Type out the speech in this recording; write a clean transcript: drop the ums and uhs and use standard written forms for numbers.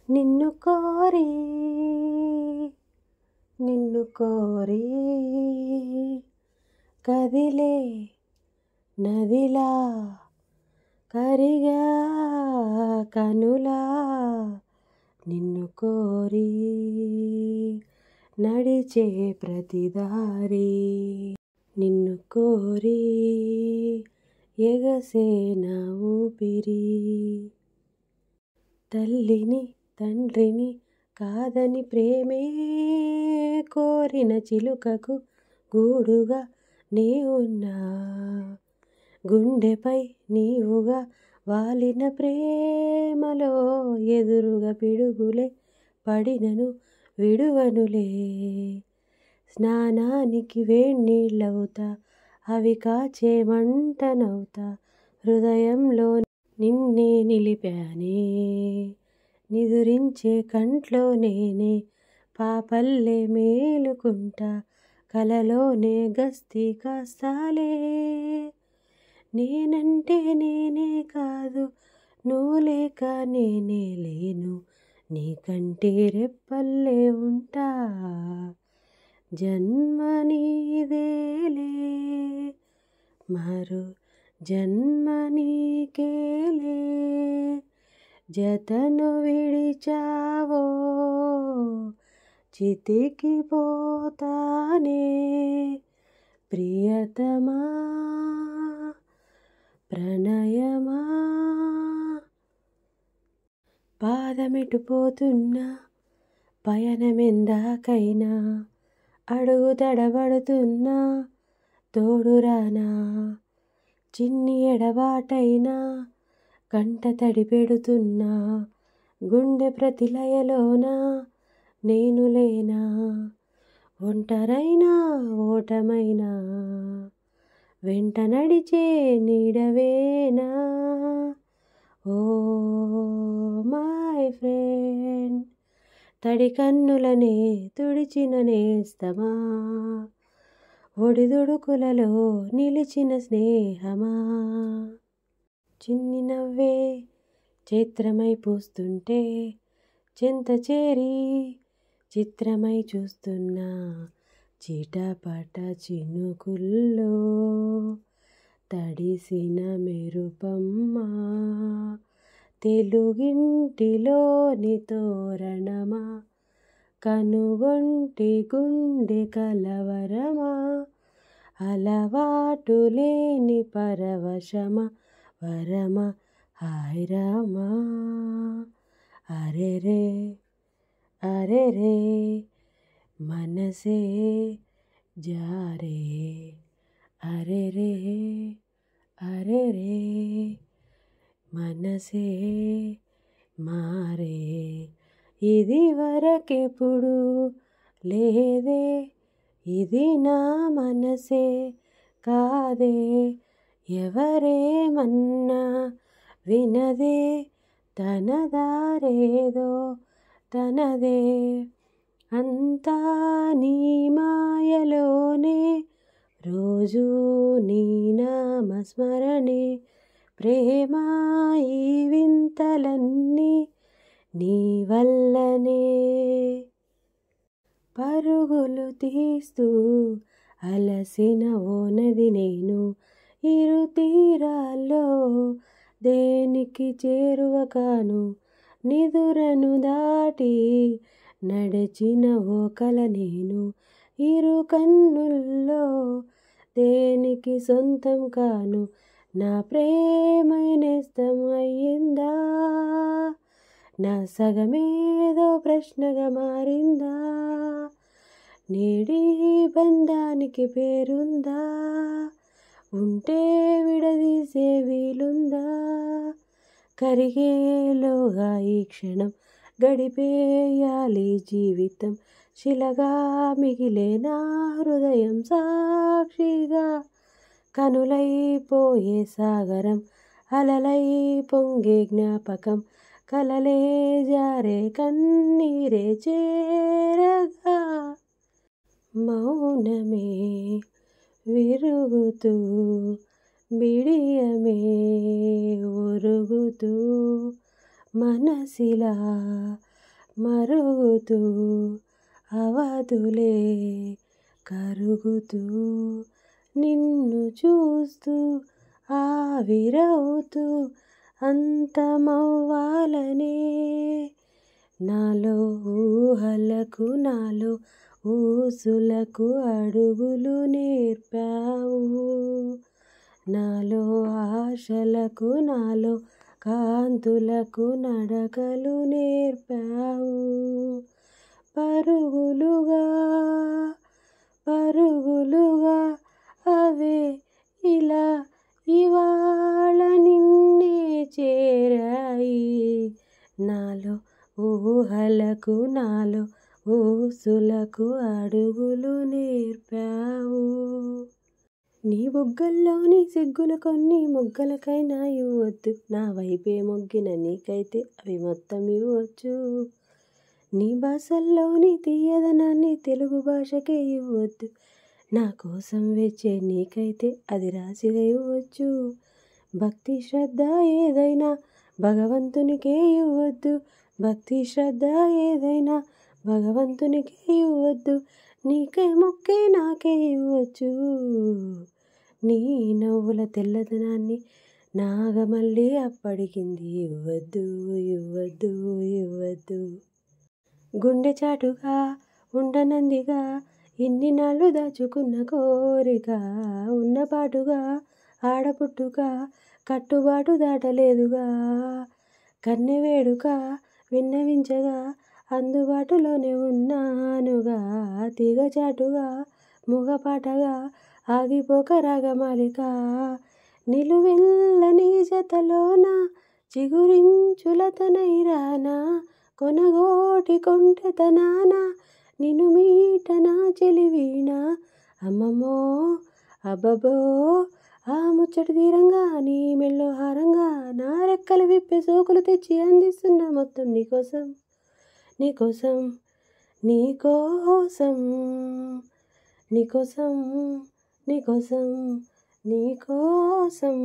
నిన్ను కోరి నిన్ను కోరి కదిలే నదిలా కరిగా కనులా నిన్ను కోరి నడిచే ప్రతిదారి నిన్ను కోరి ఎగసే నా ఊపిరి తల్లిని తండ్రిని కాదని ప్రేమే కోరిన చిలుకకు గూడుగా నే ఉన్నా గుండెపై నీవుగా వాలిన ప్రేమలో ఎదురుగా పిడుగులే పడినను విడువనులే స్నానానికి వేణీళ్ళవుతా అవి కాచే మంటనవుతా హృదయంలో నిన్నే నిలిపానే నిదురించే కంట్లో నేనే పాపల్లే మేలుకుంటా కలలోనే గస్తీ కాస్తాలే నేనంటే నేనే కాదు నువ్వు లేక నేనే లేను నీకంటే రెప్పల్లే ఉంటా జన్మ నీదేలే మరో జన్మ నీకేలే జతను విడిచావో చితికి పోతానే ప్రియతమా ప్రణయమా పాదమిటు పోతున్నా పయనమెందాకైనా అడుగు తడబడుతున్నా తోడురానా చిన్ని ఎడబాటైనా కంట తడి పెడుతున్నా గుండె ప్రతిలయలోన నేను లేనా ఒంటరైనా ఓటమైనా వెంట నడిచే నీడవేనా ఓ మై ఫ్రెండ్ తడి కన్నులనే తుడిచిన నేస్తమా ఒడిదుడుకులలో నిలిచిన స్నేహమా చిన్ని నవ్వే చైత్రమై పూస్తుంటే చెంత చేరి చిత్రమై చూస్తున్నా చిటపట చినుకుల్లో తడిసిన మెరుపమ్మా తెలుగింటిలోని తోరణమా కనుగొంటి గుండె కలవరమా అలవాటు లేని పరవశమా వరమా హాయ్ రామా అరెరే అరెరే మనసే జారే అరెరే అరెరే మనసే మారే ఇది వరకెప్పుడు లేదే ఇది నా మనసే కాదే ఎవరేమన్నా వినదే తన దారేదో తనదే అంతా నీ మాయలోనే రోజు నీ నామస్మరణే ప్రేమ ఈ వింతలన్నీ నీ వల్లనే పరుగులు తీస్తూ అలసిన ఓనది నేను ఇరు తీరాల్లో దేనికి చేరువ కాను నిదురను దాటి నడిచిన ఓ కల నేను ఇరు కన్నుల్లో దేనికి సొంతం కాను నా ప్రేమైనేస్తం అయ్యిందా నా సగమేదో ప్రశ్నగా మారిందా నేడి బంధానికి పేరుందా ఉంటే విడదీసే వీలుందా కరిగేలోగా ఈ క్షణం గడిపేయాలి జీవితం శిలగా మిగిలే నా హృదయం సాక్షిగా కనులైపోయే సాగరం అలలై పొంగే జ్ఞాపకం కలలే జారే కన్నీరే చేరగా మౌనమే విరుగుతూ బిడియమే ఒరుగుతూ మనసిలా మరుగుతూ అవధులే కరుగుతూ నిన్ను చూస్తూ ఆవిరవుతూ అంతమవ్వాలనే నాలో ఊహలకు నాలో ఊసులకు అడుగులు నేర్పావు నాలో ఆశలకు నాలో కాంతులకు నడకలు నేర్పావు పరుగులుగా పరుగులుగా అవే ఇలా ఇవాళ నిన్నే చేరాయి నాలో ఊహలకు నాలో ఊసులకు అడుగులు నేర్పావు నీ బుగ్గల్లోని సిగ్గులు కొన్ని మొగ్గలకైనా ఇవ్వద్దు నా వైపే మొగ్గిన నీకైతే అవి మొత్తం ఇవ్వచ్చు నీ భాషల్లోని తీయదనాన్ని తెలుగు భాషకే ఇవ్వద్దు నా కోసం వచ్చే నీకైతే అది రాసిగా ఇవ్వచ్చు భక్తి శ్రద్ధ ఏదైనా భగవంతునికే ఇవ్వద్దు భక్తి శ్రద్ధ ఏదైనా భగవంతునికే ఇవ్వద్దు నీకే మొక్కే నాకే ఇవ్వచ్చు నీ నవ్వుల తెల్లదనాన్ని నాగమల్లి అప్పడిగింది ఇవ్వద్దు ఇవ్వద్దు ఇవ్వద్దు గుండె చాటుగా ఉండనందిగా ఇన్ని నాళ్ళు దాచుకున్న కోరిక ఉన్నపాటుగా ఆడపుట్టుగా కట్టుబాటు దాటలేదుగా కన్నెవేడుక విన్నవించగా అందుబాటులోనే ఉన్నానుగా తీగచాటుగా మూగపాటగా ఆగిపోక రాగమాలిక నిలువెల్ల నీ జతలోన చిగురించులతనైరానా కొనగోటి కొంటెతనాన నిన్ను మీటనా చెలివీణా అమ్మమ్మో అబ్బబో ఆ ముచ్చటి తీరంగా నీ మెళ్ళో హారంగా నా రెక్కలు విప్పే సోకులు తెచ్చి అందిస్తున్నా మొత్తం నీకోసం నీకోసం నీకోసం నీకోసం నీకోసం నీకోసం